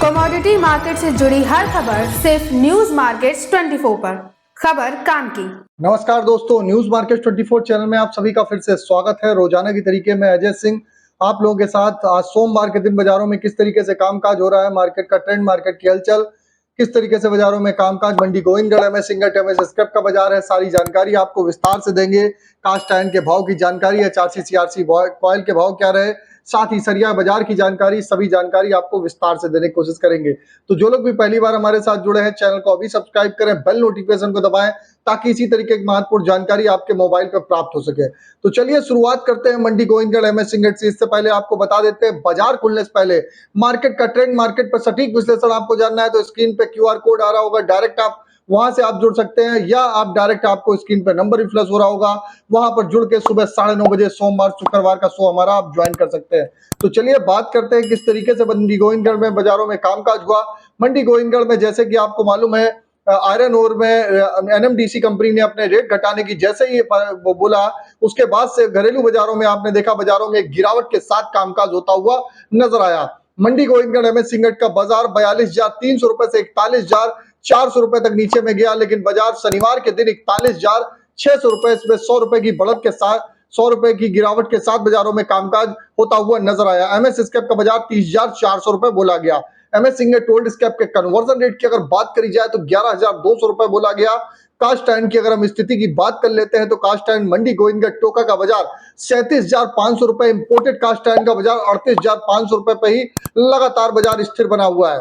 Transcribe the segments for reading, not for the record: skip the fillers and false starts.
Commodity market से जुड़ी हर खबर सिर्फ न्यूज मार्केट्स 24 पर। खबर काम की। नमस्कार दोस्तों, न्यूज मार्केट 24 चैनल में आप सभी का फिर से स्वागत है। रोजाना की तरीके में अजय सिंह आप लोगों के साथ आज सोमवार के दिन बाजारों में किस तरीके से कामकाज हो रहा है, मार्केट का ट्रेंड, मार्केट की हलचल, किस तरीके से बाजारों में कामकाज, Mandi Gobindgarh MS ingot MS scrap का बाजार है, सारी जानकारी आपको विस्तार से देंगे। कास्ट आयरन के भाव की जानकारी है, चारसी सीआरसी कॉइल के भाव क्या रहे, साथ ही सरिया बाजार की जानकारी, सभी जानकारी आपको विस्तार से देने की कोशिश करेंगे। तो जो लोग भी पहली बार हमारे साथ जुड़े हैं, चैनल को अभी सब्सक्राइब करें, बेल नोटिफिकेशन को दबाएं ताकि इसी तरीके की महत्वपूर्ण जानकारी आपके मोबाइल पर प्राप्त हो सके। तो चलिए शुरुआत करते हैं मंडी गोविंदगढ़ एमएस इंगट से। इससे पहले आपको बता देते हैं बाजार खुलने से पहले मार्केट का ट्रेंड, मार्केट पर सटीक विश्लेषण आपको जानना है तो स्क्रीन पे क्यूआर कोड आ रहा होगा, डायरेक्ट आप वहां से आप जुड़ सकते हैं, या आप डायरेक्ट आपको स्क्रीन पे नंबर रिफ्लेक्ट हो रहा होगा, वहां पर जुड़ के सुबह 9:30 बजे सोमवार शुक्रवार का शो हमारा आप ज्वाइन कर सकते हैं। तो चलिए बात करते हैं किस तरीके से मंडी गोविंदगढ़ में बाजारों में कामकाज हुआ। मंडी गोविंदगढ़ में जैसे कि आपको मालूम है, आयरन ओर में एनएमडीसी कंपनी ने अपने रेट घटाने की जैसे ही बोला, उसके बाद से घरेलू बाजारों में आपने देखा बाजारों में एक गिरावट के साथ कामकाज होता हुआ नजर आया। मंडी गोविंदगढ़ एमएस इंगट का बाजार 42,300 रुपए से 41,400 रुपए तक नीचे में गया, लेकिन बाजार शनिवार के दिन 41,600 रुपए, इसमें 100 रुपए की बढ़त के साथ 100 रुपए की गिरावट के साथ बाजारों में कामकाज होता हुआ नजर आया। एमएस स्क्रैप का बाजार 30,400 रुपए बोला गया। एमएस इंगट टोल्ड स्क्रैप के कन्वर्जन रेट की अगर बात करी जाए तो 11,200 रुपए बोला गया। कास्ट आयरन की अगर हम स्थिति की बात कर लेते हैं तो कास्ट आयरन मंडी गोविंदगढ़ टोका का बाजार 37,500 रुपए, इंपोर्टेड कास्ट आयरन का बाजार 38,500 रुपए पे ही लगातार बाजार स्थिर बना हुआ है।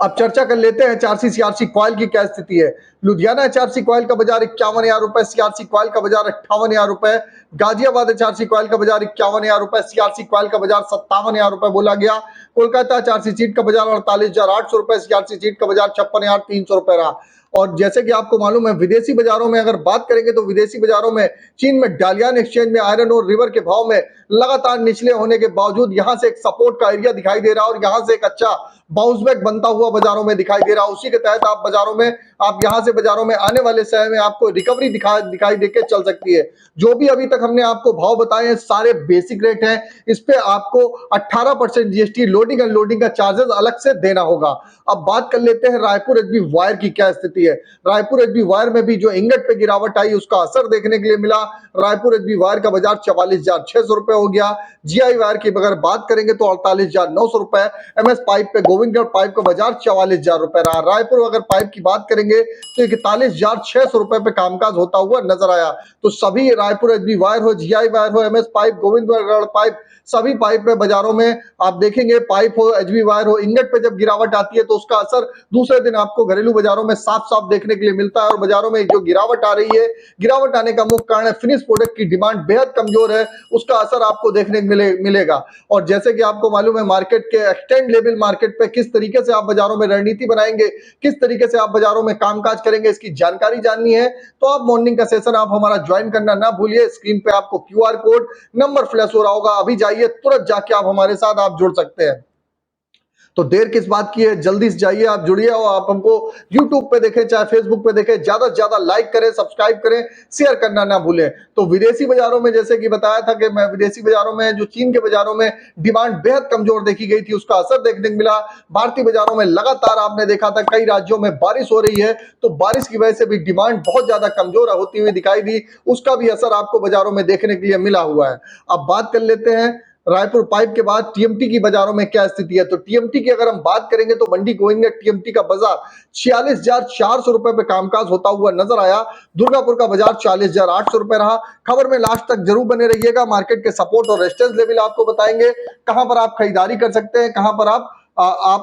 अब चर्चा कर लेते हैं चारसी सीआरसी कॉइल की क्या स्थिति है। लुधियाना एचआरसी कॉइल का बाजार 51,000 रुपए, सीआरसी कॉइल का बाजार 58,000 रुपए, गाजियाबाद एचआरसी कॉइल का बाजार 51,000 रुपए, सीआरसी कॉइल का बाजार 57,000 रुपए बोला गया। कोलकाता एचआरसी सीट का बाजार 48,800 रुपए, सीआरसी सीट का बाजार 56,300 रुपए रहा। और जैसे कि आपको मालूम है, विदेशी बाजारों में अगर बात करेंगे तो विदेशी बाजारों में चीन में डालियन एक्सचेंज में आयरन और रिवर के भाव में लगातार निचले होने के बावजूद यहां से एक सपोर्ट का एरिया दिखाई दे रहा है और यहां से एक अच्छा बाउंस बैक बनता हुआ बाजारों में दिखाई दे रहा है। उसी के तहत आप बाजारों में आप यहां से बाजारों में आने वाले समय में आपको रिकवरी दिखाई देके चल सकती है। जो भी अभी तक हमने आपको भाव बताए हैं सारे बेसिक रेट हैं, इस पे आपको 18% जीएसटी लोडिंग अनलोडिंग का चार्जेस अलग से देना होगा। अब बात कर लेते हैं रायपुर एचबी वायर की क्या स्थिति है। रायपुर एचबी वायर में भी जो इंगट पे गिरावट आई उसका असर देखने के लिए मिला। रायपुर एचबी वायर का बाजार 44,600 रुपए हो गया। जीआई वायर की अगर बात करेंगे तो 48,900 रुपए। एमएस पाइप पे गोविंदगढ़ पाइप का बाजार 44,000 रुपए रहा। रायपुर अगर पाइप की बात करेंगे तो 41,600 रुपए पे कामकाज होता हुआ नजर आया। तो सभी रायपुर एचबी वायर हो, जीआई वायर हो, एमएस पाइप, गोविंदगढ़ पाइप, सभी पाइप में बाजारों में आप देखेंगे, पाइप हो, एचबी वायर हो, इंगट पे जब गिरावट आती है तो उसका असर दूसरे दिन आपको घरेलू बाजारों में साफ साफ देखने के लिए मिलता है। और बाजारों में जो गिरावट आ रही है, गिरावट आने का मुख्य कारण है फिनिश प्रोडक्ट की डिमांड बेहद कमजोर है, उसका असर आपको देखने को मिलेगा। और जैसे कि आपको मालूम है, मार्केट के एक्सटेंड लेवल मार्केट पे किस तरीके से आप बाजारों में रणनीति बनाएंगे, किस तरीके से आप बाजारों में कामकाज करेंगे, इसकी जानकारी जाननी है तो आप मॉर्निंग का सेशन आप हमारा ज्वाइन करना ना भूलिए। स्क्रीन पे आपको क्यूआर कोड नंबर फ्लैश हो रहा होगा, अभी जाइए, तुरंत जाके आप हमारे साथ आप जुड़ सकते हैं। तो देर किस बात की है, जल्दी से जाइए, आप जुड़िए और आप हमको YouTube पे देखें चाहे Facebook पे देखें, ज्यादा से ज्यादा लाइक करें, सब्सक्राइब करें, शेयर करना ना भूलें। तो विदेशी बाजारों में जैसे कि बताया था कि मैं विदेशी बाजारों में जो चीन के बाजारों में डिमांड बेहद कमजोर देखी गई थी उसका असर देखने को मिला। भारतीय बाजारों में लगातार आपने देखा था कई राज्यों में बारिश हो रही है तो बारिश की वजह से भी डिमांड बहुत ज्यादा कमजोर होती हुई दिखाई दी, उसका भी असर आपको बाजारों में देखने के लिए मिला हुआ है। अब बात कर लेते हैं रायपुर पाइप के बाद टीएमटी की बाजारों में क्या स्थिति है। तो टीएमटी की अगर हम बात करेंगे तो मंडी गोविंदगढ़ टीएमटी का बाजार 46,400 रुपए पे कामकाज होता हुआ नजर आया। दुर्गापुर का बाजार 40,800 रुपए रहा। खबर में लास्ट तक जरूर बने रहिएगा, मार्केट के सपोर्ट और रेजिस्टेंस लेवल आपको बताएंगे, कहां पर आप खरीदारी कर सकते हैं, कहां पर आप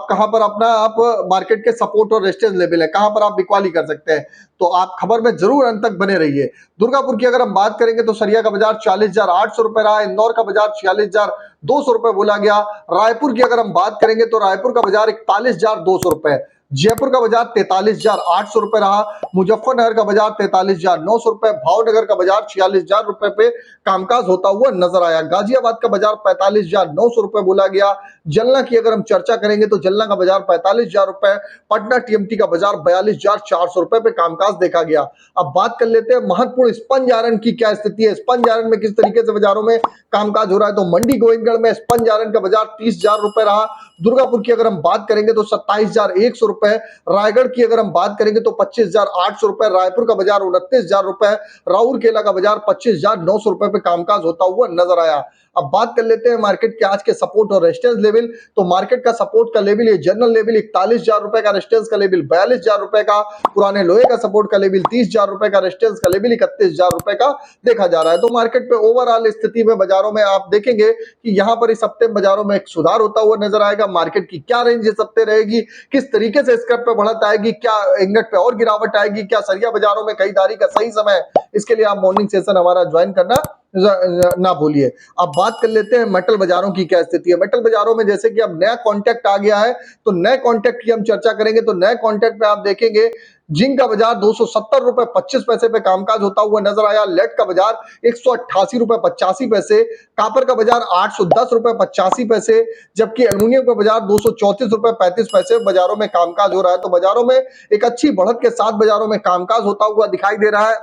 कहां पर अपना आप मार्केट के सपोर्ट और रेजिस्टेंस लेवल है, कहां पर आप बिकवाली कर सकते हैं। तो आप खबर में जरूर अंत तक बने रहिए। दुर्गापुर की अगर हम बात करेंगे तो सरिया का बाजार 40,800 रुपए रहा। इंदौर का बाजार 46,200 रुपए बोला गया। रायपुर की अगर हम बात करेंगे तो रायपुर का बाजार 41,200 रुपए। जयपुर का बाजार 43,800 रुपए रहा। मुजफ्फरनगर का बाजार 43,900 रुपए। भावनगर का बाजार 46,000 रुपए पे कामकाज होता हुआ नजर आया। गाजियाबाद का बाजार 45,900 रुपए बोला गया। जलना की अगर हम चर्चा करेंगे तो जलना का बाजार 45,000 रुपए। पटना टीएमटी का बाजार 42,400 रुपए पे कामकाज देखा गया। अब बात कर लेते हैं महत्वपूर्ण स्पंज आयरन की क्या स्थिति है, स्पंज आयरन में किस तरीके से बाजारों में कामकाज हो रहा है। तो मंडी गोविंदगढ़ में स्पंज आयरन का बाजार 30,000 रुपए रहा। दुर्गापुर की अगर हम बात करेंगे तो 27,100 रुपए, रायगढ़ की अगर हम बात करेंगे तो 25,800 रुपए, रायपुर का बाजार 29,000 रुपए, राउरकेला का बाजार 25,900 रुपए पे कामकाज होता हुआ नजर आया। अब बात कर लेते हैं मार्केट के आज के सपोर्ट और रेजिस्टेंस लेवल। तो मार्केट का सपोर्ट का लेवल, ये जनरल लेवल 41,000 रुपए का, रेजिस्टेंस का लेवल 42,000 रुपए का, पुराने लोहे का सपोर्ट का लेवल 30,000 रुपए का, रेजिस्टेंस का लेवल 31,000 रुपए का देखा जा रहा है। तो मार्केट पे ओवरऑल स्थिति में बाजारों में आप देखेंगे कि यहाँ पर इस हफ्ते बाजारों में एक सुधार होता हुआ नजर आएगा। मार्केट की क्या रेंज इस हफ्ते रहेगी, किस तरीके से स्क्रैप पे बढ़त आएगी, क्या इंगट पे और गिरावट आएगी, क्या सरिया बाजारों में खरीदारी का सही समय, इसके लिए आप मॉर्निंग सेशन हमारा ज्वाइन करना ना भूलिए। अब बात कर लेते हैं मेटल बाजारों की क्या स्थिति है। मेटल बाजारों में जैसे कि अब नया कॉन्टेक्ट आ गया है, तो नए कॉन्टेक्ट की हम चर्चा करेंगे। तो नए कॉन्टेक्ट पे आप देखेंगे जिंक का बाजार 270 रुपए 25 पैसे पे कामकाज होता हुआ नजर आया। लेड का बाजार 188 रुपए 85 पैसे, कापर का बाजार 810 रुपए 85 पैसे, जबकि एल्युमिनियम का बाजार 234 रुपए 35 पैसे बाजारों में कामकाज हो रहा है। तो बाजारों में एक अच्छी बढ़त के साथ बाजारों में कामकाज होता हुआ दिखाई दे रहा है।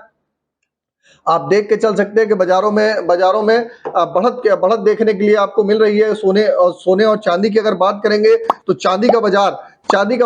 आप देख के चल सकते हैं कि बाजारों में बढ़त देखने के लिए आपको मिल रही है। सोने और चांदी की अगर बात करेंगे तो चांदी का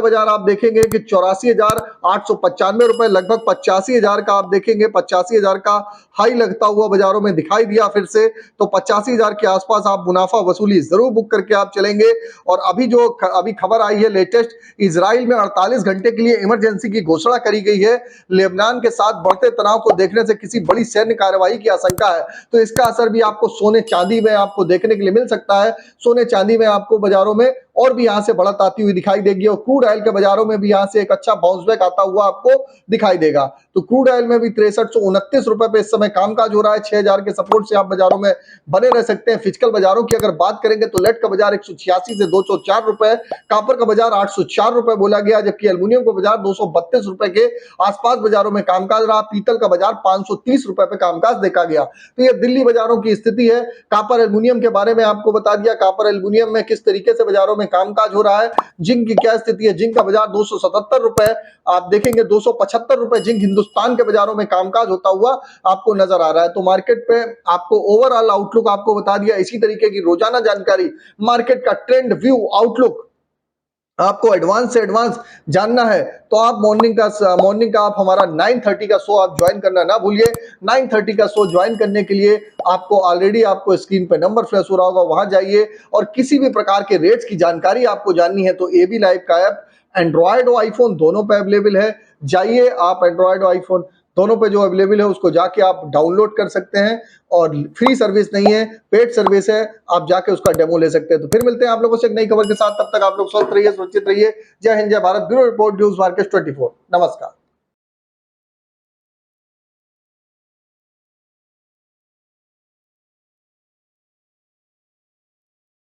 बाजार आप देखेंगे कि 84,895 रुपए, लगभग 85,000 का आप देखेंगे, 85,000 का हाई लगता हुआ बाजारों में दिखाई दिया फिर से। तो 85,000 के आसपास आप मुनाफा वसूली जरूर बुक करके आप चलेंगे। और अभी खबर आई है लेटेस्ट, इजराइल में 48 घंटे के लिए इमरजेंसी की घोषणा करी गई है। लेबनान के साथ बढ़ते तनाव को देखने से किसी बड़ी सैन्य कार्रवाई की आशंका है, तो इसका असर भी आपको सोने चांदी में आपको देखने के लिए मिल सकता है। सोने चांदी में आपको बाजारों में और भी यहां से बढ़त आती हुई दिखाई देगी, और क्रूड ऑयल के बाजारों में भी यहां से एक अच्छा बाउंस बैक आता हुआ आपको दिखाई देगा। तो क्रूड ऑयल में भी 6329 रुपए पे इस समय कामकाज हो रहा है। 6,000 के सपोर्ट से आप बाजारों में बने रह सकते हैं। फिजिकल बाजारों की अगर बात करेंगे तो लेड का बाजार 186 से 204 रुपए, कापर का बाजार 804 रुपए बोला गया, जबकि एल्युमिनियम का बाजार 232 रुपए के आसपास बाजारों में कामकाज रहा। पीतल का बाजार 530 रुपए पे कामकाज देखा गया। तो ये दिल्ली बाजारों की स्थिति है। कापर एल्युमिनियम के बारे में आपको बता दिया, कापर एल्युमिनियम में किस तरीके से बाजारों में कामकाज हो रहा है। जिंक की क्या स्थिति है, जिंक का बाजार 277 रुपए, आप देखेंगे 275 रुपए जिंक हिंदुस्तान के बाजारों में कामकाज होता हुआ आपको नजर आ रहा है। तो मार्केट पे आपको ओवरऑल आउटलुक आपको बता दिया। इसी तरीके की रोजाना जानकारी, मार्केट का ट्रेंड व्यू आउटलुक आपको एडवांस से एडवांस जानना है तो आप मॉर्निंग का आप हमारा 9:30 का शो आप ज्वाइन करना ना भूलिए। 9:30 का शो ज्वाइन करने के लिए आपको स्क्रीन पे नंबर फ्लैश हो रहा होगा, वहां जाइए। और किसी भी प्रकार के रेट्स की जानकारी आपको जाननी है तो एबी लाइव का ऐप एंड्रॉयड और आईफोन दोनों पे अवेलेबल है। जाइए आप एंड्रॉयड और आईफोन दोनों पे जो अवेलेबल है उसको जाके आप डाउनलोड कर सकते हैं। और फ्री सर्विस नहीं है, पेड सर्विस है, आप जाके उसका डेमो ले सकते हैं। तो फिर मिलते हैं आप लोगों से एक नई खबर के साथ, तब तक आप लोग स्वस्थ रहिए, सुरक्षित रहिए। जय हिंद, जय Bharat. Bureau report, news market 24। नमस्कार।